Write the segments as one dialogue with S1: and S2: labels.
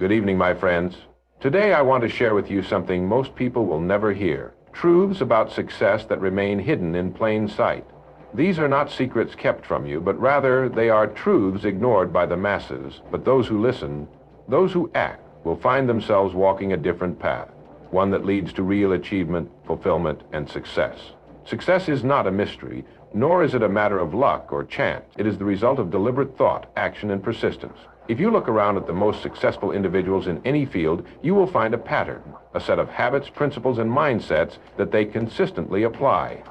S1: Good evening, my friends. Today I want to share with you something most people will never hear. Truths about success that remain hidden in plain sight. These are not secrets kept from you, but rather they are truths ignored by the masses. But those who listen, those who act, will find themselves walking a different path, one that leads to real achievement, fulfillment, and success. Success is not a mystery, nor is it a matter of luck or chance. It is the result of deliberate thought, action, and persistence. If you look around at the most successful individuals in any field, you will find a pattern, a set of habits, principles, and mindsets that they consistently apply.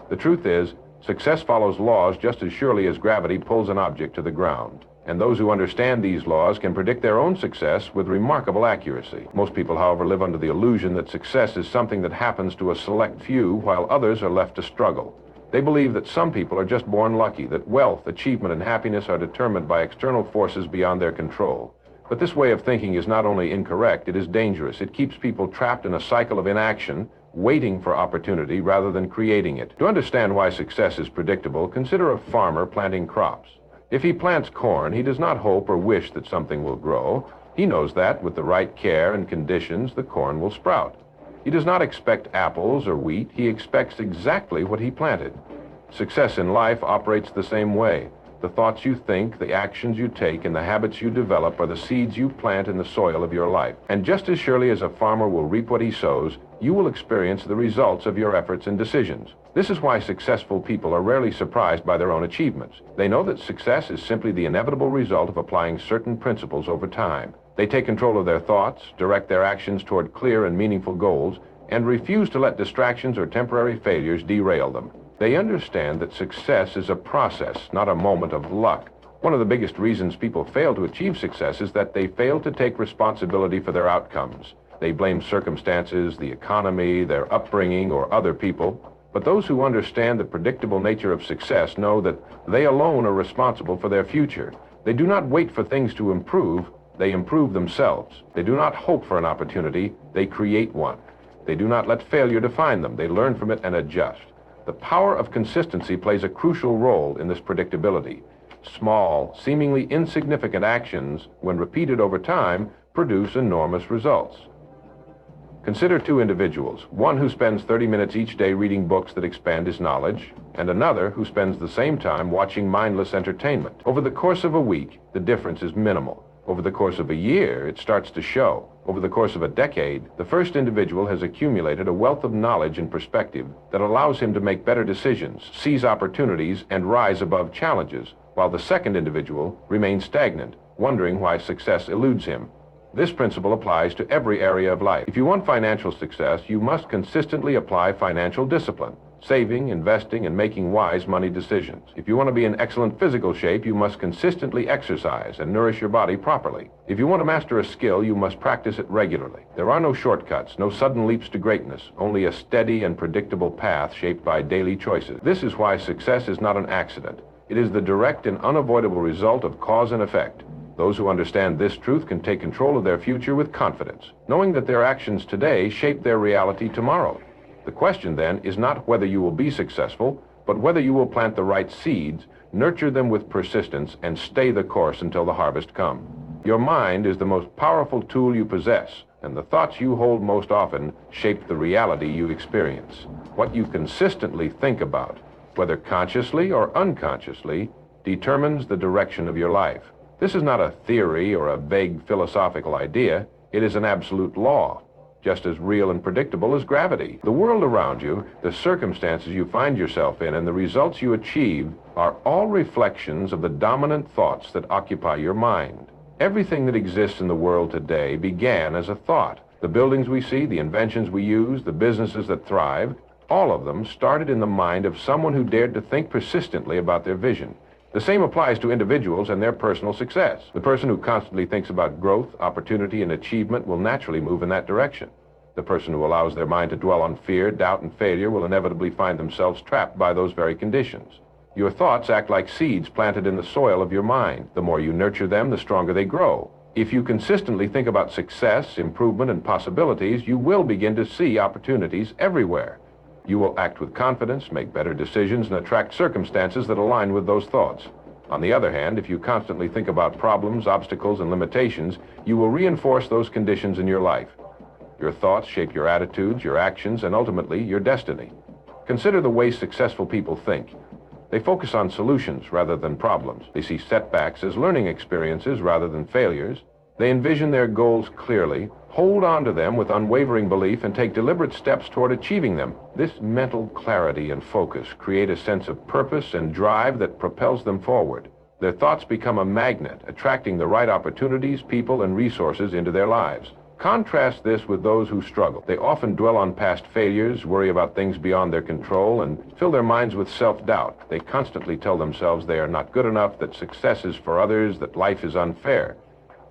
S1: The truth is, success follows laws just as surely as gravity pulls an object to the ground. And those who understand these laws can predict their own success with remarkable accuracy. Most people, however, live under the illusion that success is something that happens to a select few while others are left to struggle. They believe that some people are just born lucky, that wealth, achievement, and happiness are determined by external forces beyond their control. But this way of thinking is not only incorrect, it is dangerous. It keeps people trapped in a cycle of inaction, waiting for opportunity rather than creating it. To understand why success is predictable, consider a farmer planting crops. If he plants corn, he does not hope or wish that something will grow. He knows that, with the right care and conditions, the corn will sprout. He does not expect apples or wheat. He expects exactly what he planted. Success in life operates the same way. The thoughts you think, the actions you take, and the habits you develop are the seeds you plant in the soil of your life. And just as surely as a farmer will reap what he sows, you will experience the results of your efforts and decisions. This is why successful people are rarely surprised by their own achievements. They know that success is simply the inevitable result of applying certain principles over time. They take control of their thoughts, direct their actions toward clear and meaningful goals, and refuse to let distractions or temporary failures derail them. They understand that success is a process, not a moment of luck. One of the biggest reasons people fail to achieve success is that they fail to take responsibility for their outcomes. They blame circumstances, the economy, their upbringing, or other people. But those who understand the predictable nature of success know that they alone are responsible for their future. They do not wait for things to improve. They improve themselves. They do not hope for an opportunity. They create one. They do not let failure define them. They learn from it and adjust. The power of consistency plays a crucial role in this predictability. Small, seemingly insignificant actions, when repeated over time, produce enormous results. Consider two individuals, one who spends 30 minutes each day reading books that expand his knowledge, and another who spends the same time watching mindless entertainment. Over the course of a week, the difference is minimal. Over the course of a year, it starts to show. Over the course of a decade, the first individual has accumulated a wealth of knowledge and perspective that allows him to make better decisions, seize opportunities, and rise above challenges, while the second individual remains stagnant, wondering why success eludes him. This principle applies to every area of life. If you want financial success, you must consistently apply financial discipline, saving, investing, and making wise money decisions. If you want to be in excellent physical shape, you must consistently exercise and nourish your body properly. If you want to master a skill, you must practice it regularly. There are no shortcuts, no sudden leaps to greatness, only a steady and predictable path shaped by daily choices. This is why success is not an accident. It is the direct and unavoidable result of cause and effect. Those who understand this truth can take control of their future with confidence, knowing that their actions today shape their reality tomorrow. The question then is not whether you will be successful, but whether you will plant the right seeds, nurture them with persistence, and stay the course until the harvest comes. Your mind is the most powerful tool you possess, and the thoughts you hold most often shape the reality you experience. What you consistently think about, whether consciously or unconsciously, determines the direction of your life. This is not a theory or a vague philosophical idea. It is an absolute law, just as real and predictable as gravity. The world around you, the circumstances you find yourself in, and the results you achieve are all reflections of the dominant thoughts that occupy your mind. Everything that exists in the world today began as a thought. The buildings we see, the inventions we use, the businesses that thrive, all of them started in the mind of someone who dared to think persistently about their vision. The same applies to individuals and their personal success. The person who constantly thinks about growth, opportunity, and achievement will naturally move in that direction. The person who allows their mind to dwell on fear, doubt, and failure will inevitably find themselves trapped by those very conditions. Your thoughts act like seeds planted in the soil of your mind. The more you nurture them, the stronger they grow. If you consistently think about success, improvement, and possibilities, you will begin to see opportunities everywhere. You will act with confidence, make better decisions, and attract circumstances that align with those thoughts. On the other hand, if you constantly think about problems, obstacles, and limitations, you will reinforce those conditions in your life. Your thoughts shape your attitudes, your actions, and ultimately your destiny. Consider the way successful people think. They focus on solutions rather than problems. They see setbacks as learning experiences rather than failures. They envision their goals clearly, hold on to them with unwavering belief, and take deliberate steps toward achieving them. This mental clarity and focus create a sense of purpose and drive that propels them forward. Their thoughts become a magnet, attracting the right opportunities, people, and resources into their lives. Contrast this with those who struggle. They often dwell on past failures, worry about things beyond their control, and fill their minds with self-doubt. They constantly tell themselves they are not good enough, that success is for others, that life is unfair.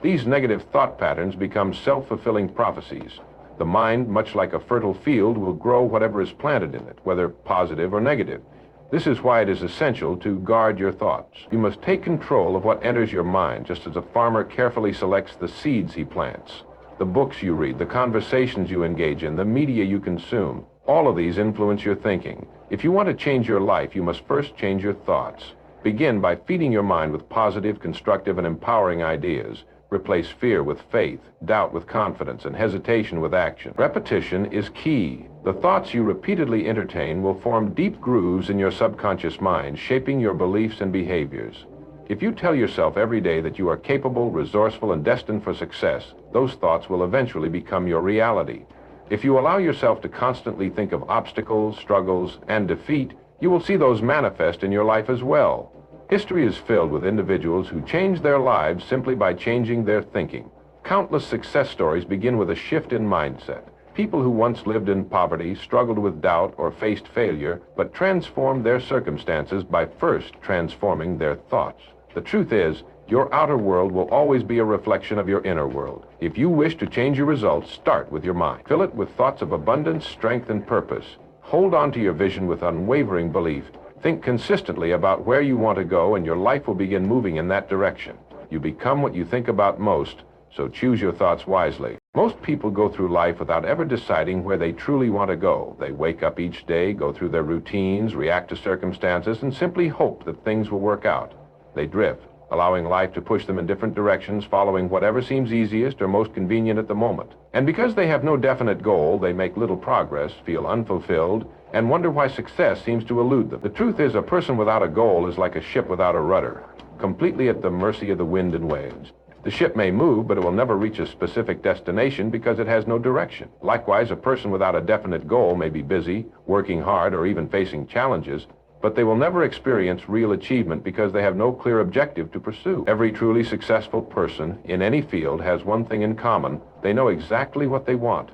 S1: These negative thought patterns become self-fulfilling prophecies. The mind, much like a fertile field, will grow whatever is planted in it, whether positive or negative. This is why it is essential to guard your thoughts. You must take control of what enters your mind, just as a farmer carefully selects the seeds he plants. The books you read, the conversations you engage in, the media you consume, all of these influence your thinking. If you want to change your life, you must first change your thoughts. Begin by feeding your mind with positive, constructive, and empowering ideas. Replace fear with faith, doubt with confidence, and hesitation with action. Repetition is key. The thoughts you repeatedly entertain will form deep grooves in your subconscious mind, shaping your beliefs and behaviors. If you tell yourself every day that you are capable, resourceful, and destined for success, those thoughts will eventually become your reality. If you allow yourself to constantly think of obstacles, struggles, and defeat, you will see those manifest in your life as well. History is filled with individuals who changed their lives simply by changing their thinking. Countless success stories begin with a shift in mindset. People who once lived in poverty, struggled with doubt, or faced failure, but transformed their circumstances by first transforming their thoughts. The truth is, your outer world will always be a reflection of your inner world. If you wish to change your results, start with your mind. Fill it with thoughts of abundance, strength, and purpose. Hold on to your vision with unwavering belief. Think consistently about where you want to go, and your life will begin moving in that direction. You become what you think about most, so choose your thoughts wisely. Most people go through life without ever deciding where they truly want to go. They wake up each day, go through their routines, react to circumstances, and simply hope that things will work out. They drift, allowing life to push them in different directions, following whatever seems easiest or most convenient at the moment. And because they have no definite goal, they make little progress, feel unfulfilled, and wonder why success seems to elude them. The truth is, a person without a goal is like a ship without a rudder, completely at the mercy of the wind and waves. The ship may move, but it will never reach a specific destination because it has no direction. Likewise, a person without a definite goal may be busy, working hard, or even facing challenges, but they will never experience real achievement because they have no clear objective to pursue. Every truly successful person in any field has one thing in common: they know exactly what they want.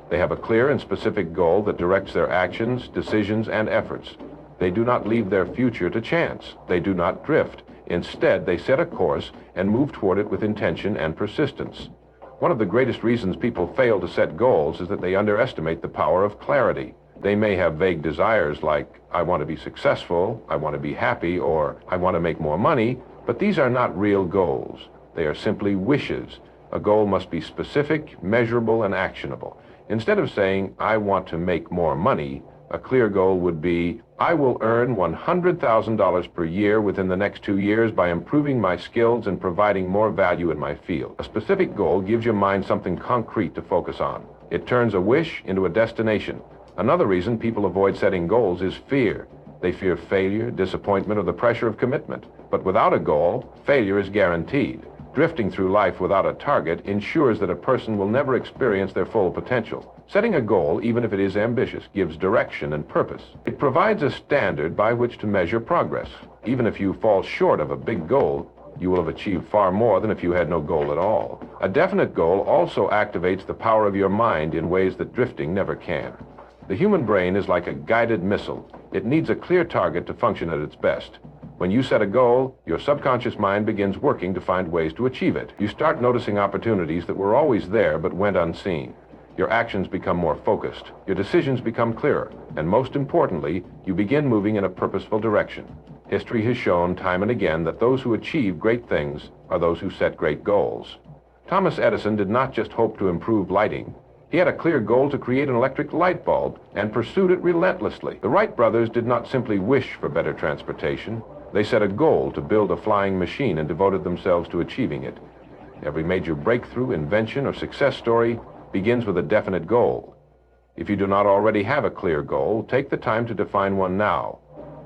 S1: They have a clear and specific goal that directs their actions, decisions, and efforts. They do not leave their future to chance. They do not drift. Instead, they set a course and move toward it with intention and persistence. One of the greatest reasons people fail to set goals is that they underestimate the power of clarity. They may have vague desires like, I want to be successful, I want to be happy, or I want to make more money, but these are not real goals. They are simply wishes. A goal must be specific, measurable, and actionable. Instead of saying, I want to make more money, a clear goal would be, I will earn $100,000 per year within the next 2 years by improving my skills and providing more value in my field. A specific goal gives your mind something concrete to focus on. It turns a wish into a destination. Another reason people avoid setting goals is fear. They fear failure, disappointment, or the pressure of commitment. But without a goal, failure is guaranteed. Drifting through life without a target ensures that a person will never experience their full potential. Setting a goal, even if it is ambitious, gives direction and purpose. It provides a standard by which to measure progress. Even if you fall short of a big goal, you will have achieved far more than if you had no goal at all. A definite goal also activates the power of your mind in ways that drifting never can. The human brain is like a guided missile. It needs a clear target to function at its best. When you set a goal, your subconscious mind begins working to find ways to achieve it. You start noticing opportunities that were always there but went unseen. Your actions become more focused. Your decisions become clearer. And most importantly, you begin moving in a purposeful direction. History has shown time and again that those who achieve great things are those who set great goals. Thomas Edison did not just hope to improve lighting. He had a clear goal to create an electric light bulb and pursued it relentlessly. The Wright brothers did not simply wish for better transportation. They set a goal to build a flying machine and devoted themselves to achieving it. Every major breakthrough, invention, or success story begins with a definite goal. If you do not already have a clear goal, take the time to define one now.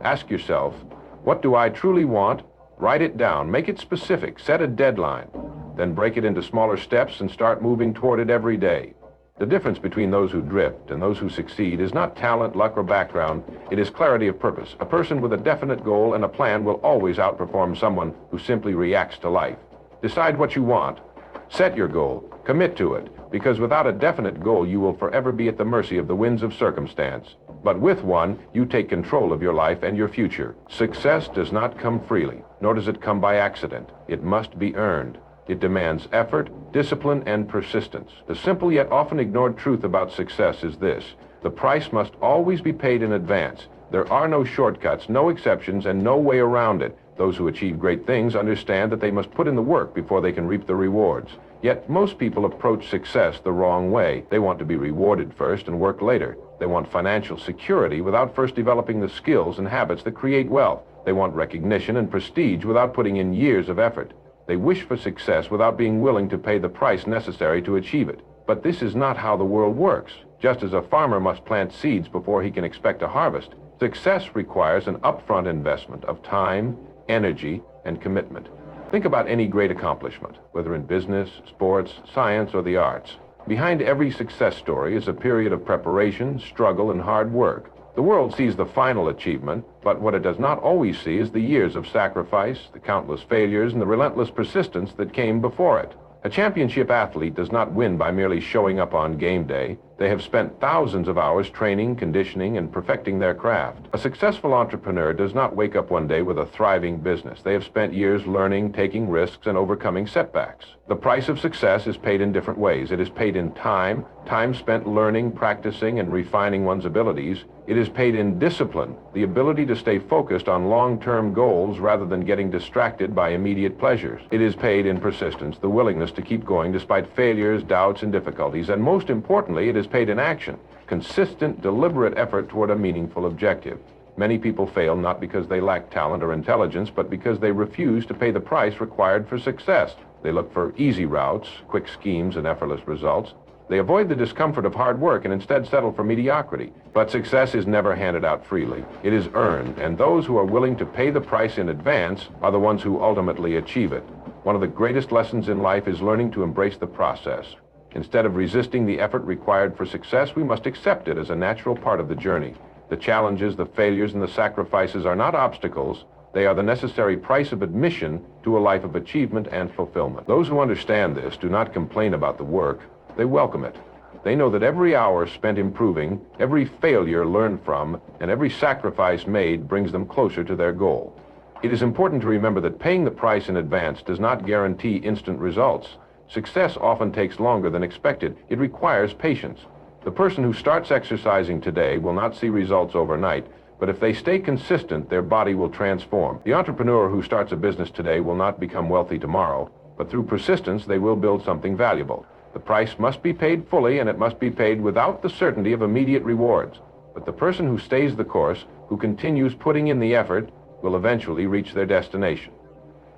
S1: Ask yourself, what do I truly want? Write it down, make it specific, set a deadline, then break it into smaller steps and start moving toward it every day. The difference between those who drift and those who succeed is not talent, luck, or background. It is clarity of purpose. A person with a definite goal and a plan will always outperform someone who simply reacts to life. Decide what you want. Set your goal. Commit to it, because without a definite goal, you will forever be at the mercy of the winds of circumstance. But with one, you take control of your life and your future. Success does not come freely, nor does it come by accident. It must be earned. It demands effort, discipline, and persistence. The simple yet often ignored truth about success is this: the price must always be paid in advance. There are no shortcuts, no exceptions, and no way around it. Those who achieve great things understand that they must put in the work before they can reap the rewards. Yet most people approach success the wrong way. They want to be rewarded first and work later. They want financial security without first developing the skills and habits that create wealth. They want recognition and prestige without putting in years of effort. They wish for success without being willing to pay the price necessary to achieve it. But this is not how the world works. Just as a farmer must plant seeds before he can expect a harvest, success requires an upfront investment of time, energy, and commitment. Think about any great accomplishment, whether in business, sports, science, or the arts. Behind every success story is a period of preparation, struggle, and hard work. The world sees the final achievement, but what it does not always see is the years of sacrifice, the countless failures, and the relentless persistence that came before it. A championship athlete does not win by merely showing up on game day. They have spent thousands of hours training, conditioning, and perfecting their craft. A successful entrepreneur does not wake up one day with a thriving business. They have spent years learning, taking risks, and overcoming setbacks. The price of success is paid in different ways. It is paid in time spent learning, practicing, and refining one's abilities. It is paid in discipline, the ability to stay focused on long-term goals rather than getting distracted by immediate pleasures. It is paid in persistence, the willingness to keep going despite failures, doubts, and difficulties. And most importantly, it is paid in action, consistent, deliberate effort toward a meaningful objective. Many people fail not because they lack talent or intelligence, but because they refuse to pay the price required for success. They look for easy routes, quick schemes, and effortless results. They avoid the discomfort of hard work and instead settle for mediocrity. But success is never handed out freely. It is earned, and those who are willing to pay the price in advance are the ones who ultimately achieve it. One of the greatest lessons in life is learning to embrace the process. Instead of resisting the effort required for success, we must accept it as a natural part of the journey. The challenges, the failures, and the sacrifices are not obstacles. They are the necessary price of admission to a life of achievement and fulfillment. Those who understand this do not complain about the work. They welcome it. They know that every hour spent improving, every failure learned from, and every sacrifice made brings them closer to their goal. It is important to remember that paying the price in advance does not guarantee instant results. Success often takes longer than expected. It requires patience. The person who starts exercising today will not see results overnight, but if they stay consistent, their body will transform. The entrepreneur who starts a business today will not become wealthy tomorrow, but through persistence, they will build something valuable. The price must be paid fully, and it must be paid without the certainty of immediate rewards. But the person who stays the course, who continues putting in the effort, will eventually reach their destination.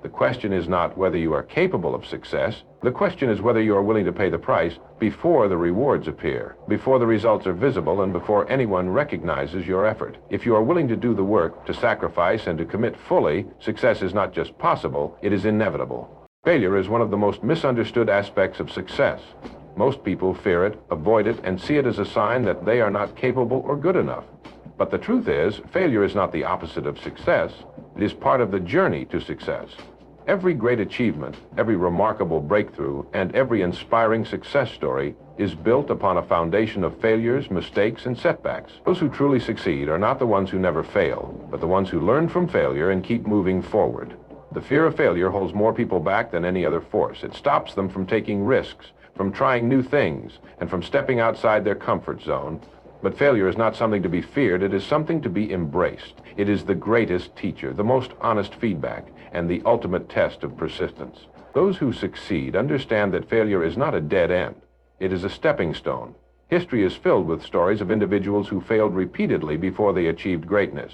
S1: The question is not whether you are capable of success. The question is whether you are willing to pay the price before the rewards appear, before the results are visible, and before anyone recognizes your effort. If you are willing to do the work, to sacrifice, and to commit fully, success is not just possible, it is inevitable. Failure is one of the most misunderstood aspects of success. Most people fear it, avoid it, and see it as a sign that they are not capable or good enough. But the truth is, failure is not the opposite of success. It is part of the journey to success. Every great achievement, every remarkable breakthrough, and every inspiring success story is built upon a foundation of failures, mistakes, and setbacks. Those who truly succeed are not the ones who never fail, but the ones who learn from failure and keep moving forward. The fear of failure holds more people back than any other force. It stops them from taking risks, from trying new things, and from stepping outside their comfort zone. But failure is not something to be feared. It is something to be embraced. It is the greatest teacher, the most honest feedback, and the ultimate test of persistence. Those who succeed understand that failure is not a dead end. It is a stepping stone. History is filled with stories of individuals who failed repeatedly before they achieved greatness.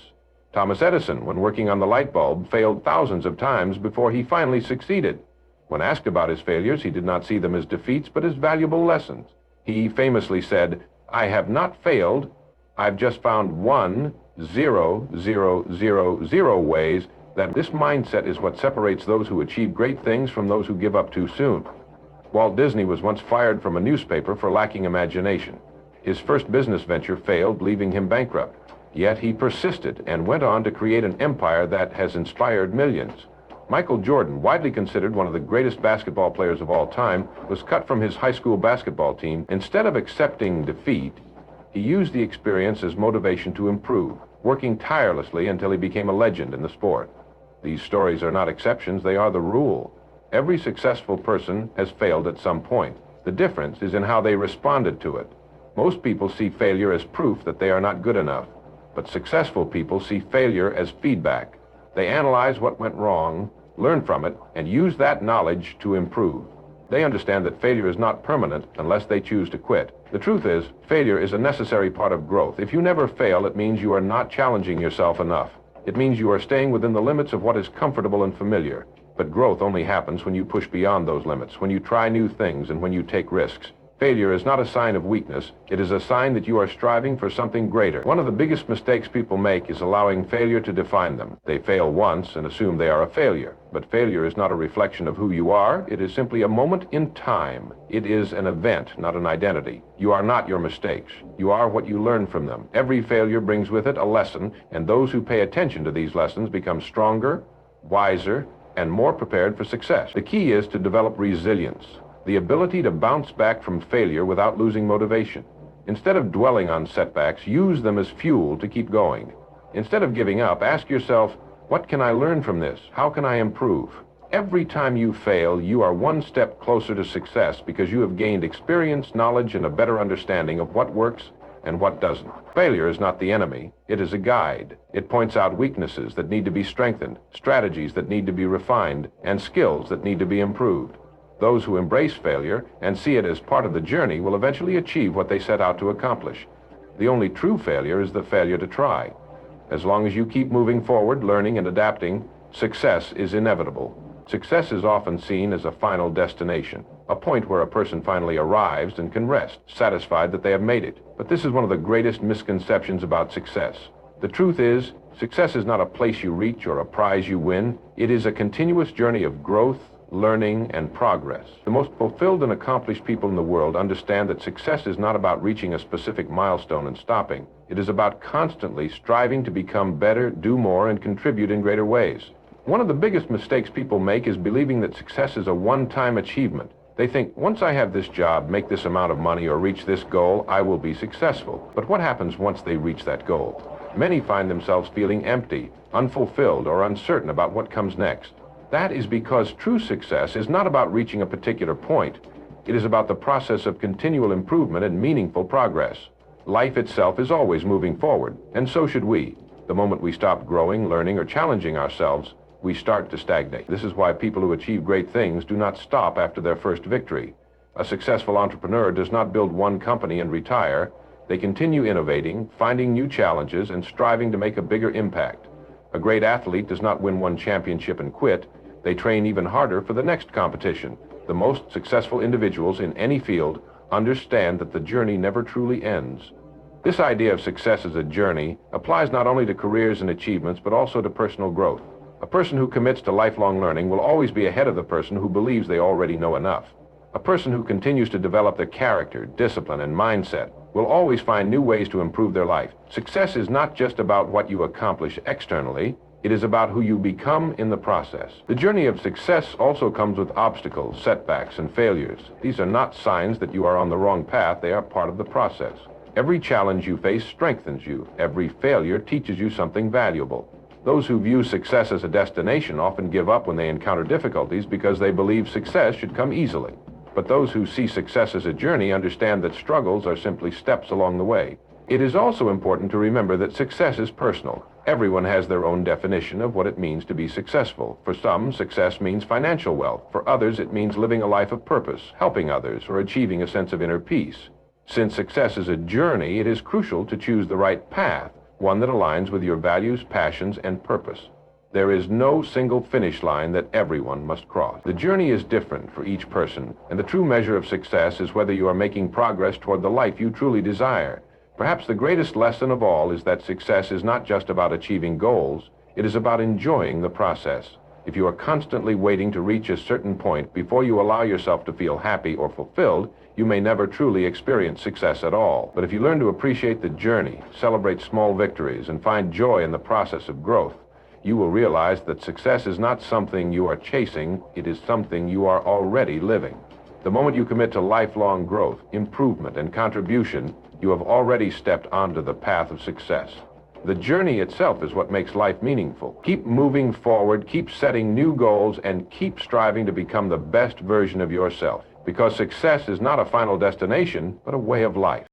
S1: Thomas Edison, when working on the light bulb, failed thousands of times before he finally succeeded. When asked about his failures, he did not see them as defeats, but as valuable lessons. He famously said, "I have not failed. I've just found 1,0,0,0,0 ways that." This mindset is what separates those who achieve great things from those who give up too soon. Walt Disney was once fired from a newspaper for lacking imagination. His first business venture failed, leaving him bankrupt. Yet he persisted and went on to create an empire that has inspired millions. Michael Jordan, widely considered one of the greatest basketball players of all time, was cut from his high school basketball team. Instead of accepting defeat, he used the experience as motivation to improve, working tirelessly until he became a legend in the sport. These stories are not exceptions, they are the rule. Every successful person has failed at some point. The difference is in how they responded to it. Most people see failure as proof that they are not good enough, but successful people see failure as feedback. They analyze what went wrong, learn from it, and use that knowledge to improve. They understand that failure is not permanent unless they choose to quit. The truth is, failure is a necessary part of growth. If you never fail, it means you are not challenging yourself enough. It means you are staying within the limits of what is comfortable and familiar. But growth only happens when you push beyond those limits, when you try new things, and when you take risks. Failure is not a sign of weakness. It is a sign that you are striving for something greater. One of the biggest mistakes people make is allowing failure to define them. They fail once and assume they are a failure. But failure is not a reflection of who you are. It is simply a moment in time. It is an event, not an identity. You are not your mistakes. You are what you learn from them. Every failure brings with it a lesson, and those who pay attention to these lessons become stronger, wiser, and more prepared for success. The key is to develop resilience, the ability to bounce back from failure without losing motivation. Instead of dwelling on setbacks, use them as fuel to keep going. Instead of giving up, ask yourself, what can I learn from this? How can I improve? Every time you fail, you are one step closer to success because you have gained experience, knowledge, and a better understanding of what works and what doesn't. Failure is not the enemy. It is a guide. It points out weaknesses that need to be strengthened, strategies that need to be refined, and skills that need to be improved. Those who embrace failure and see it as part of the journey will eventually achieve what they set out to accomplish. The only true failure is the failure to try. As long as you keep moving forward, learning and adapting, success is inevitable. Success is often seen as a final destination, a point where a person finally arrives and can rest, satisfied that they have made it. But this is one of the greatest misconceptions about success. The truth is, success is not a place you reach or a prize you win. It is a continuous journey of growth, learning, and progress. The most fulfilled and accomplished people in the world understand that success is not about reaching a specific milestone and stopping. It is about constantly striving to become better, do more, and contribute in greater ways. One of the biggest mistakes people make is believing that success is a one-time achievement. They think, once I have this job, make this amount of money, or reach this goal, I will be successful. But what happens once they reach that goal? Many find themselves feeling empty, unfulfilled, or uncertain about what comes next. That is because true success is not about reaching a particular point. It is about the process of continual improvement and meaningful progress. Life itself is always moving forward, and so should we. The moment we stop growing, learning, or challenging ourselves, we start to stagnate. This is why people who achieve great things do not stop after their first victory. A successful entrepreneur does not build one company and retire. They continue innovating, finding new challenges, and striving to make a bigger impact. A great athlete does not win one championship and quit. They train even harder for the next competition. The most successful individuals in any field understand that the journey never truly ends. This idea of success as a journey applies not only to careers and achievements, but also to personal growth. A person who commits to lifelong learning will always be ahead of the person who believes they already know enough. A person who continues to develop their character, discipline, and mindset will always find new ways to improve their life. Success is not just about what you accomplish externally. It is about who you become in the process. The journey of success also comes with obstacles, setbacks, and failures. These are not signs that you are on the wrong path. They are part of the process. Every challenge you face strengthens you. Every failure teaches you something valuable. Those who view success as a destination often give up when they encounter difficulties because they believe success should come easily. But those who see success as a journey understand that struggles are simply steps along the way. It is also important to remember that success is personal. Everyone has their own definition of what it means to be successful. For some, success means financial wealth. For others, it means living a life of purpose, helping others, or achieving a sense of inner peace. Since success is a journey, it is crucial to choose the right path, one that aligns with your values, passions, and purpose. There is no single finish line that everyone must cross. The journey is different for each person, and the true measure of success is whether you are making progress toward the life you truly desire. Perhaps the greatest lesson of all is that success is not just about achieving goals, it is about enjoying the process. If you are constantly waiting to reach a certain point before you allow yourself to feel happy or fulfilled, you may never truly experience success at all. But if you learn to appreciate the journey, celebrate small victories, and find joy in the process of growth, you will realize that success is not something you are chasing, it is something you are already living. The moment you commit to lifelong growth, improvement, and contribution, you have already stepped onto the path of success. The journey itself is what makes life meaningful. Keep moving forward, keep setting new goals, and keep striving to become the best version of yourself. Because success is not a final destination, but a way of life.